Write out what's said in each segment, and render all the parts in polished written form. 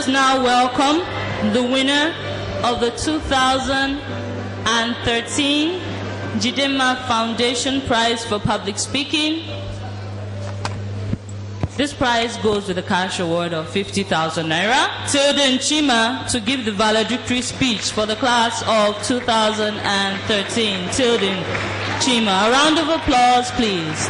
now welcome the winner of the 2013 Jidema Foundation Prize for Public Speaking. This prize goes with a cash award of 50,000 naira. Tilden Chima to give the valedictory speech for the class of 2013. Tilden Chima. A round of applause, please.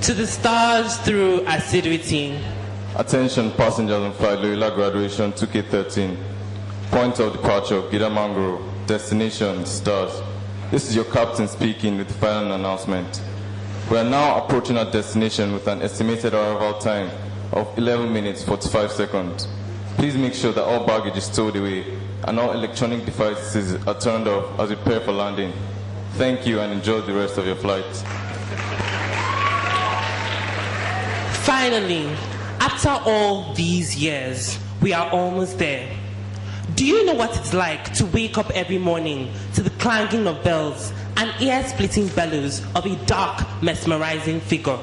To the stars through assiduity. Attention passengers on flight Loyola graduation 2K13. Point of departure, Gidamangro. Destination, stars. This is your captain speaking with the final announcement. We are now approaching our destination with an estimated arrival time of 11 minutes 45 seconds. Please make sure that all baggage is stowed away and all electronic devices are turned off as we prepare for landing. Thank you and enjoy the rest of your flight. Finally, after all these years, we are almost there. Do you know what it's like to wake up every morning to the clanging of bells and ear-splitting bellows of a dark, mesmerizing figure?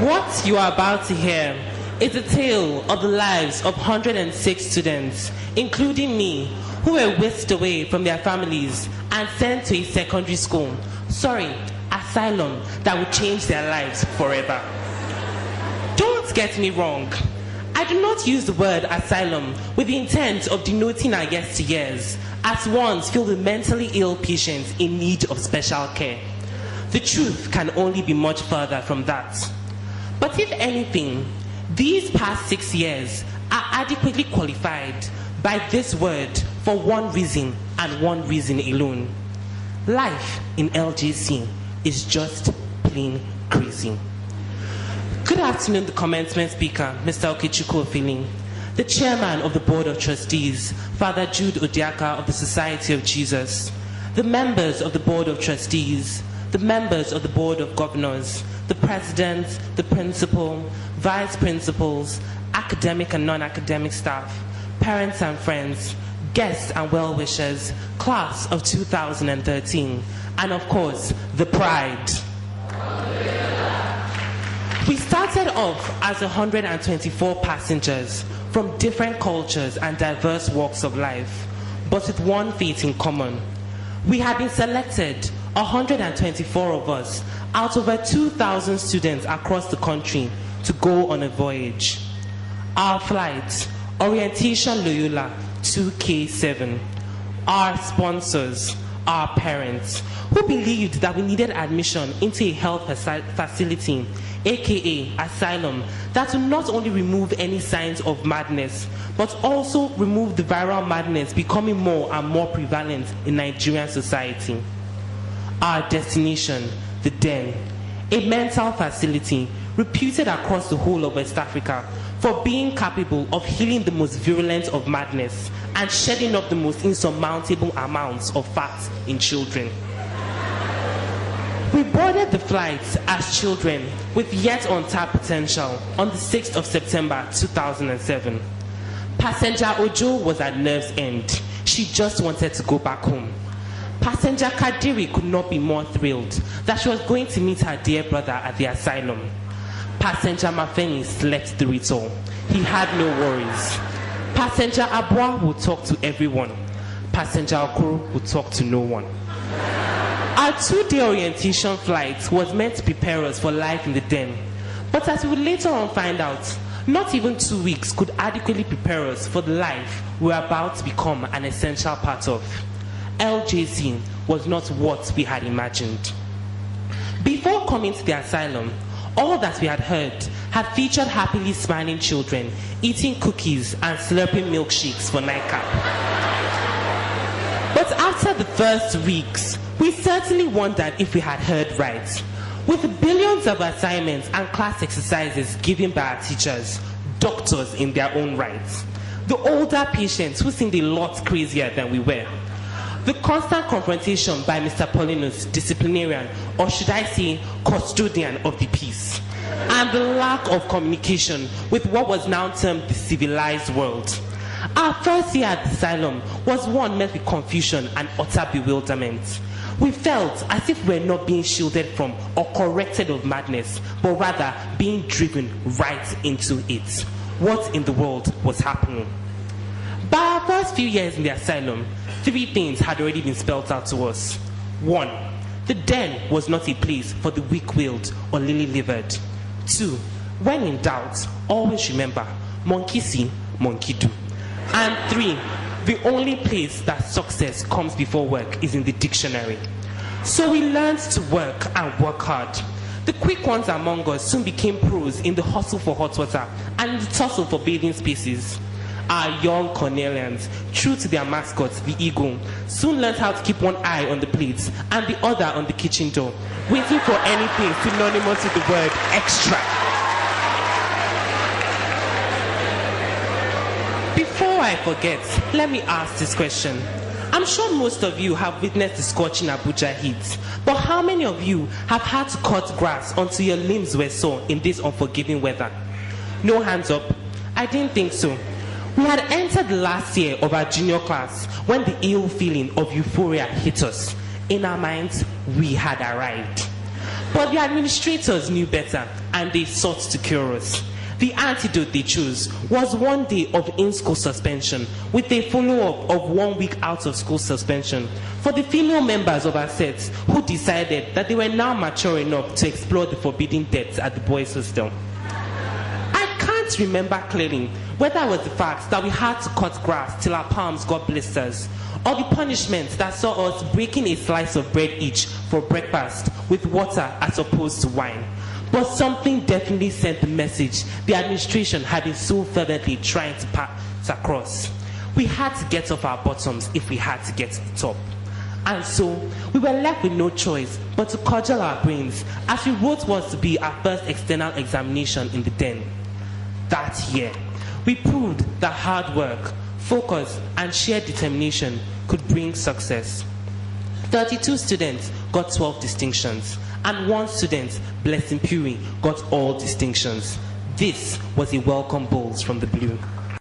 What you are about to hear is a tale of the lives of 106 students, including me, who were whisked away from their families and sent to a secondary school, asylum, that would change their lives forever. Don't get me wrong. I do not use the word asylum with the intent of denoting our yesteryears as ones filled with mentally ill patients in need of special care. The truth can only be much further from that. But if anything, these past 6 years are adequately qualified by this word for one reason and one reason alone. Life in LJC is just plain crazy. Good afternoon, the commencement speaker, Mr. Okechukwu Ofili, the chairman of the Board of Trustees, Father Jude Odiaka of the Society of Jesus, the members of the Board of Trustees, the members of the Board of Governors, the president, the principal, vice principals, academic and non-academic staff, parents and friends, guests and well-wishers, class of 2013, and of course, the pride. We started off as 124 passengers from different cultures and diverse walks of life, but with one fate in common. We had been selected, 124 of us, out of over 2,000 students across the country to go on a voyage. Our flight, Orientation Loyola 2K7. Our sponsors, our parents, who believed that we needed admission into a health facility, aka asylum, that would not only remove any signs of madness, but also remove the viral madness becoming more and more prevalent in Nigerian society. Our destination, the Den, a mental facility reputed across the whole of West Africa for being capable of healing the most virulent of madness and shedding up the most insurmountable amounts of fat in children. We boarded the flight as children with yet untapped potential on the 6th of September 2007. Passenger Ojo was at nerve's end. She just wanted to go back home. Passenger Kadiri could not be more thrilled that she was going to meet her dear brother at the asylum. Passenger Mafeni slept through it all. He had no worries. Passenger Abwa would talk to everyone. Passenger Okoro would talk to no one. Our 2-day orientation flight was meant to prepare us for life in the Den. But as we would later on find out, not even 2 weeks could adequately prepare us for the life we were about to become an essential part of. LJC was not what we had imagined. Before coming to the asylum, All that we had heard had featured happily smiling children, eating cookies and slurping milkshakes for nightcap. But after the first weeks, we certainly wondered if we had heard right. With billions of assignments and class exercises given by our teachers, doctors in their own rights, the older patients who seemed a lot crazier than we were, the constant confrontation by Mr. Paulinus, disciplinarian, or should I say, custodian of the peace, and the lack of communication with what was now termed the civilized world. Our first year at the asylum was one met with confusion and utter bewilderment. We felt as if we were not being shielded from or corrected of madness, but rather being driven right into it. What in the world was happening? By our first few years in the asylum, 3 things had already been spelled out to us. 1. The den was not a place for the weak-willed or lily-livered. 2. When in doubt, always remember, monkey see, monkey do. And 3. The only place that success comes before work is in the dictionary. So we learned to work and work hard. The quick ones among us soon became pros in the hustle for hot water and in the tussle for bathing spaces. Our young Cornelians, true to their mascot, the eagle, soon learned how to keep one eye on the plates and the other on the kitchen door, waiting for anything synonymous with the word extra. Before I forget, let me ask this question. I'm sure most of you have witnessed the scorching Abuja heat, but how many of you have had to cut grass until your limbs were sore in this unforgiving weather? No hands up. I didn't think so. We had entered the last year of our junior class when the ill feeling of euphoria hit us. In our minds, we had arrived. But the administrators knew better and they sought to cure us. The antidote they chose was 1 day of in-school suspension with a follow-up of 1 week out of school suspension for the female members of our sets who decided that they were now mature enough to explore the forbidden depths at the boys' hostel. I can't remember clearly whether it was the fact that we had to cut grass till our palms got blisters, or the punishment that saw us breaking a slice of bread each for breakfast with water as opposed to wine. But something definitely sent the message the administration had been so fervently trying to pass across. We had to get off our bottoms if we had to get to the top. And so, we were left with no choice but to cudgel our brains as we wrote what was to be our first external examination in the den. That year, we proved that hard work, focus, and sheer determination could bring success. 32 students got 12 distinctions, and 1 student, Blessing Puri, got all distinctions. This was a welcome bolt from the blue.